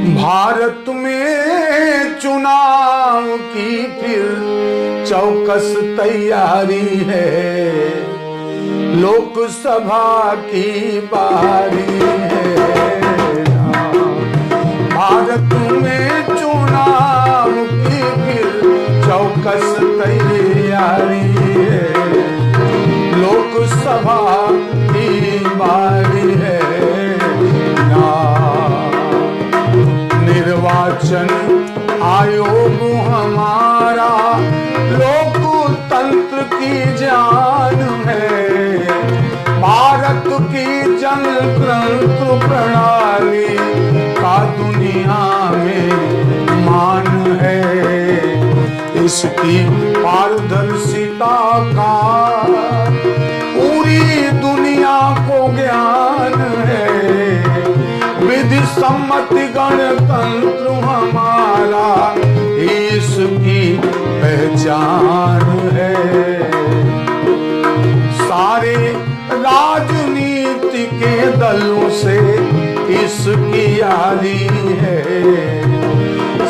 भारत में चुनाव की फिर चौकस तैयारी है, लोकसभा की बारी है। भारत में चुनाव की फिर चौकस तैयारी है, लोकसभा की बारी है। निर्वाचन आयोग हमारा लोकतंत्र की जान है, भारत की जनतंत्र प्रणाली का दुनिया में मान है। इसकी पारदर्शिता का पूरी दुनिया को ज्ञान है, विधि सम्मति गणतंत्र हमारा इसकी पहचान है। सारे राजनीति के दलों से इसकी यारी है,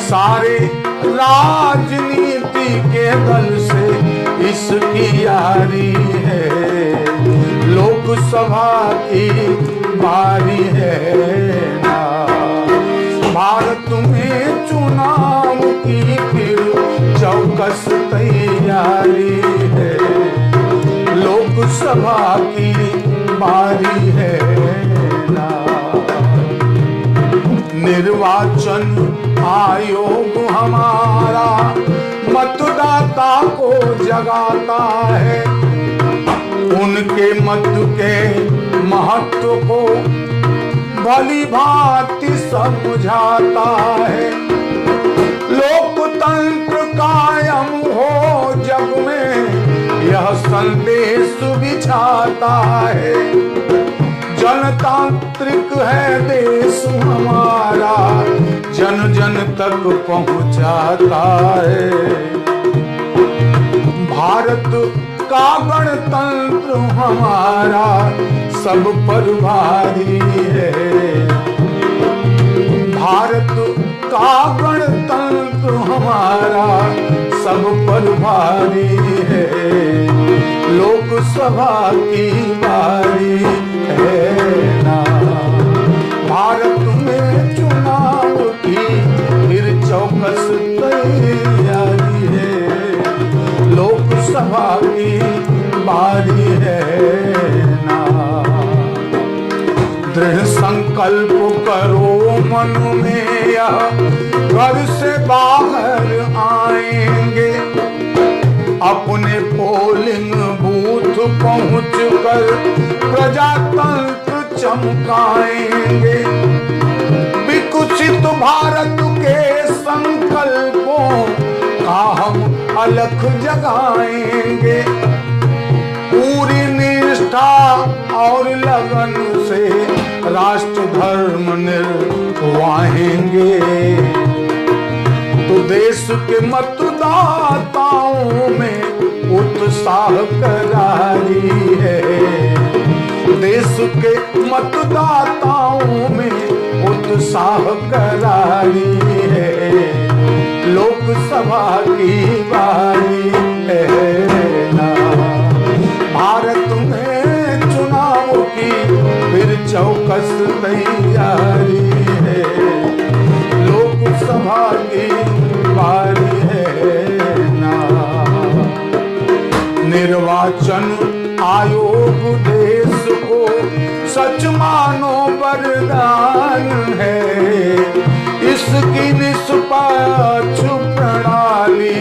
सारे राजनीति के दल से इसकी यारी है, लोकसभा की बारी है ना। भारत में चुनाव की फिर चौकस तैयारी है, लोकसभा की बारी है ना। निर्वाचन आयोग हमारा मतदाता को जगाता है, उनके मत के महत्व को भली भांति समझाता है। लोकतंत्र कायम हो जग में यह संदेश बिछाता है, जनतांत्रिक है देश हमारा, जन जन तक पहुंचाता है। भारत का गणतंत्र हमारा सब पर भारी है, भारत का गणतंत्र हमारा सब पर भारी है, लोकसभा की बारी है ना। भारत में चुनाव की फिर चौकस तैयारी है, लोकसभा की बारी है ना। दृढ़ संकल्प करो मन में यह, घर से बाहर आएंगे, अपने पोलिंग बूथ पहुंच कर प्रजातंत्र चमकाएंगे। विकसित भारत के संकल्पों का हम अलख जगाएंगे, पूरी निष्ठा और लगन से राष्ट्र धर्म निर्वाहेंगे। तो देश के मतदाताओं में उत्साह करारी है, देश के मतदाताओं में उत्साह करारी है, लोकसभा की बारी है ना। भारत में चुनाव की फिर चौकस तैयारी है, लोकसभा की बारी है ना। निर्वाचन आयोग देश को सच मानो वरदान है, इसकी निष्पक्ष प्रणाली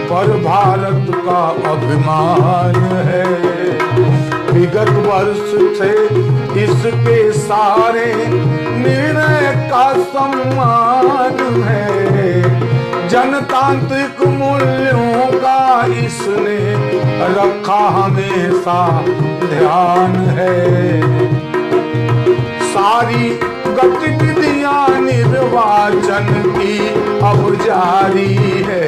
पर भारत का अभिमान है। विगत वर्ष से इसके सारे निर्णय का सम्मान है, जनतांत्रिक मूल्यों का इसने रखा हमेशा ध्यान है। सारी गतिविधियां निर्वाचन की अब जारी है,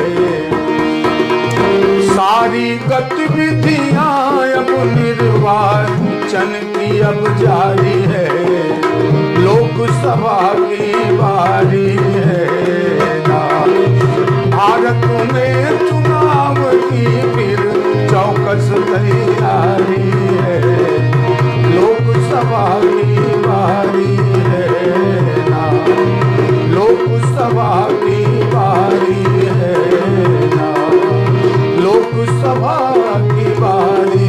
सारी गतिविधियां अब निर्वाचन की अब जारी है, लोकसभा की बारी बस तैयारी है, लोकसभा की बारी है ना, लोकसभा की बारी है ना, लोकसभा की बारी